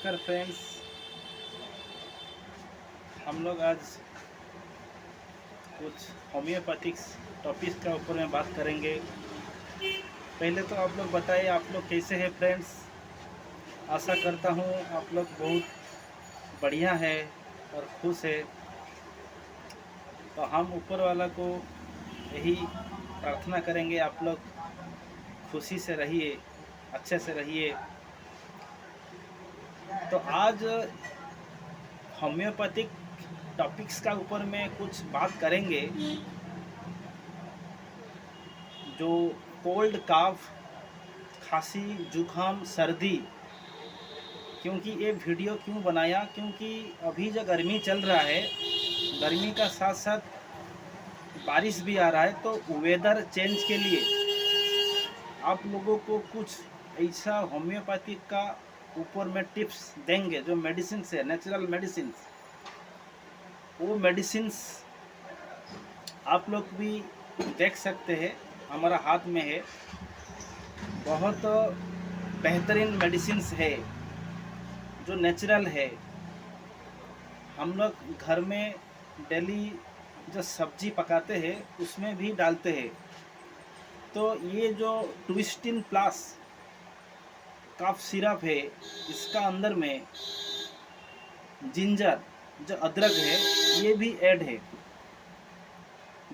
नमस्कार फ्रेंड्स। हम लोग आज कुछ होम्योपैथिक्स टॉपिक्स के ऊपर में बात करेंगे। पहले तो आप लोग बताइए, आप लोग कैसे हैं फ्रेंड्स। आशा करता हूँ आप लोग बहुत बढ़िया है और खुश है। तो हम ऊपर वाला को यही प्रार्थना करेंगे, आप लोग खुशी से रहिए, अच्छे से रहिए। तो आज होम्योपैथिक टॉपिक्स का ऊपर में कुछ बात करेंगे, जो कोल्ड काफ, खांसी, जुकाम, सर्दी। क्योंकि ये वीडियो क्यों बनाया, क्योंकि अभी जो गर्मी चल रहा है, गर्मी का साथ साथ बारिश भी आ रहा है, तो वेदर चेंज के लिए आप लोगों को कुछ ऐसा होम्योपैथिक का ऊपर में टिप्स देंगे। जो मेडिसिन है, नेचुरल मेडिसिन, वो मेडिसिन आप लोग भी देख सकते हैं, हमारा हाथ में है। बहुत बेहतरीन मेडिसिन है जो नेचुरल है। हम लोग घर में डेली जो सब्जी पकाते हैं उसमें भी डालते हैं। तो ये जो ट्विस्टिन प्लस कफ सिरप है, इसका अंदर में जिंजर, जो अदरक है, ये भी ऐड है।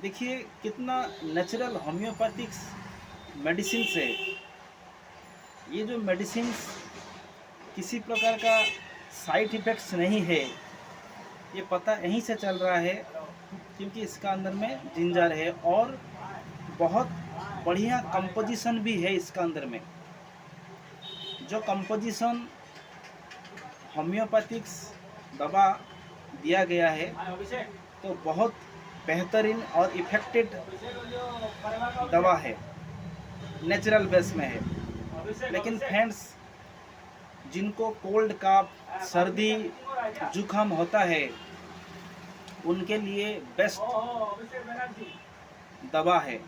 देखिए कितना नेचुरल होम्योपैथिक मेडिसिन है। ये जो मेडिसिन किसी प्रकार का साइड इफ़ेक्ट्स नहीं है, ये पता यहीं से चल रहा है क्योंकि इसका अंदर में जिंजर है और बहुत बढ़िया कंपोजिशन भी है इसका अंदर में। जो कंपोजिशन होम्योपैथिक्स दवा दिया गया है, तो बहुत बेहतरीन और इफेक्टिव दवा है, नेचुरल बेस में है। लेकिन फ्रेंड्स, जिनको कोल्ड काफ, सर्दी, जुकाम होता है, उनके लिए बेस्ट दवा है।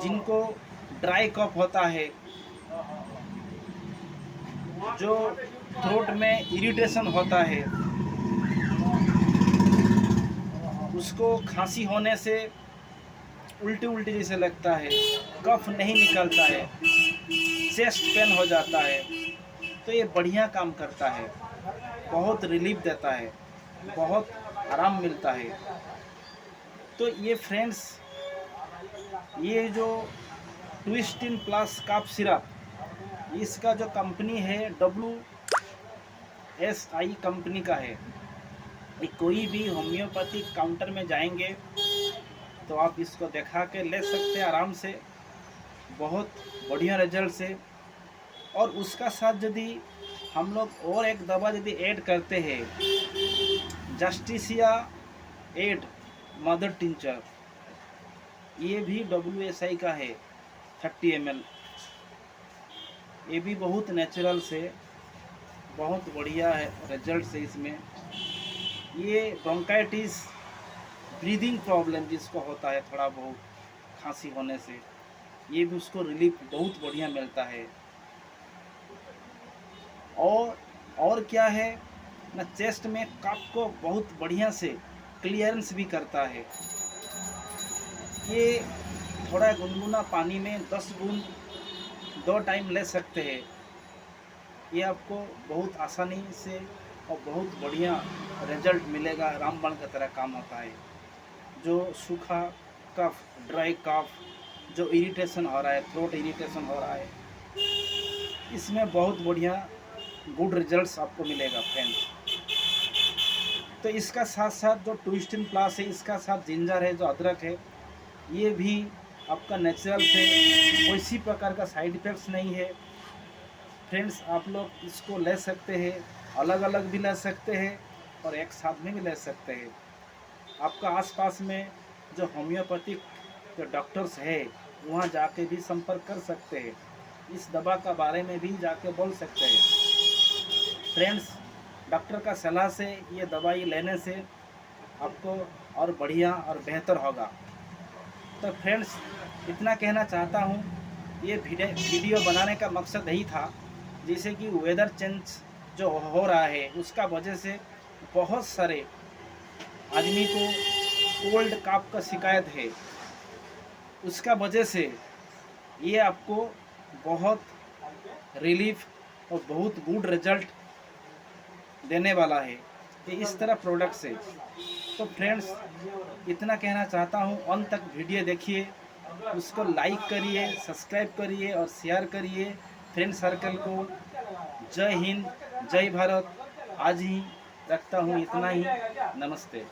जिनको ड्राई कफ होता है, जो थ्रोट में इरिटेशन होता है, उसको खांसी होने से उल्टी उल्टी जैसे लगता है, कफ नहीं निकलता है, चेस्ट पेन हो जाता है, तो ये बढ़िया काम करता है, बहुत रिलीफ देता है, बहुत आराम मिलता है। तो ये फ्रेंड्स, ये जो ट्विस्टिन प्लस कफ सिरप, इसका जो कंपनी है WSI कंपनी का है। कोई भी होम्योपैथिक काउंटर में जाएंगे तो आप इसको दिखा के ले सकते हैं आराम से, बहुत बढ़िया रिजल्ट से। और उसका साथ यदि हम लोग और एक दवा यदि ऐड करते हैं, जस्टिसिया एड मदर टिंचर, ये भी WSI का है, 30 ml। ये भी बहुत नेचुरल से, बहुत बढ़िया है रिजल्ट से इसमें। ये ब्रोंकाइटिस, ब्रीदिंग प्रॉब्लम जिसको होता है थोड़ा बहुत खांसी होने से, ये भी उसको रिलीफ बहुत बढ़िया मिलता है। और क्या है ना, चेस्ट में कफ को बहुत बढ़िया से क्लियरेंस भी करता है। ये थोड़ा गुनगुना पानी में 10 बूंद 2 टाइम ले सकते हैं। ये आपको बहुत आसानी से और बहुत बढ़िया रिजल्ट मिलेगा, रामबाण की तरह काम होता है। जो सूखा कफ, ड्राई कफ, जो इरिटेशन हो रहा है, थ्रोट इरिटेशन हो रहा है, इसमें बहुत बढ़िया गुड रिजल्ट्स आपको मिलेगा फ्रेंड्स। तो इसका साथ साथ जो ट्विस्टिन प्लस है, इसका साथ जिंजर है, जो अदरक है, ये भी आपका नेचुरल से कोई प्रकार का साइड इफ़ेक्ट्स नहीं है फ्रेंड्स। आप लोग इसको ले सकते हैं, अलग अलग भी ले सकते हैं और एक साथ में भी ले सकते हैं। आपका आसपास में जो होम्योपैथिक जो डॉक्टर्स है, वहाँ जाके भी संपर्क कर सकते हैं, इस दवा का बारे में भी जाके बोल सकते हैं फ्रेंड्स। डॉक्टर का सलाह से ये दवाई लेने से आपको और बढ़िया और बेहतर होगा। तो फ्रेंड्स, इतना कहना चाहता हूँ। ये वीडियो बनाने का मकसद यही था जैसे कि वेदर चेंज जो हो रहा है उसका वजह से बहुत सारे आदमी को कोल्ड काफ का शिकायत है, उसका वजह से ये आपको बहुत रिलीफ और बहुत गुड रिजल्ट देने वाला है ये इस तरह प्रोडक्ट से। तो फ्रेंड्स इतना कहना चाहता हूँ, अंत तक वीडियो देखिए, उसको लाइक करिए, सब्सक्राइब करिए और शेयर करिए फ्रेंड सर्कल को। जय हिंद, जय भारत। आज ही रखता हूँ इतना ही। नमस्ते।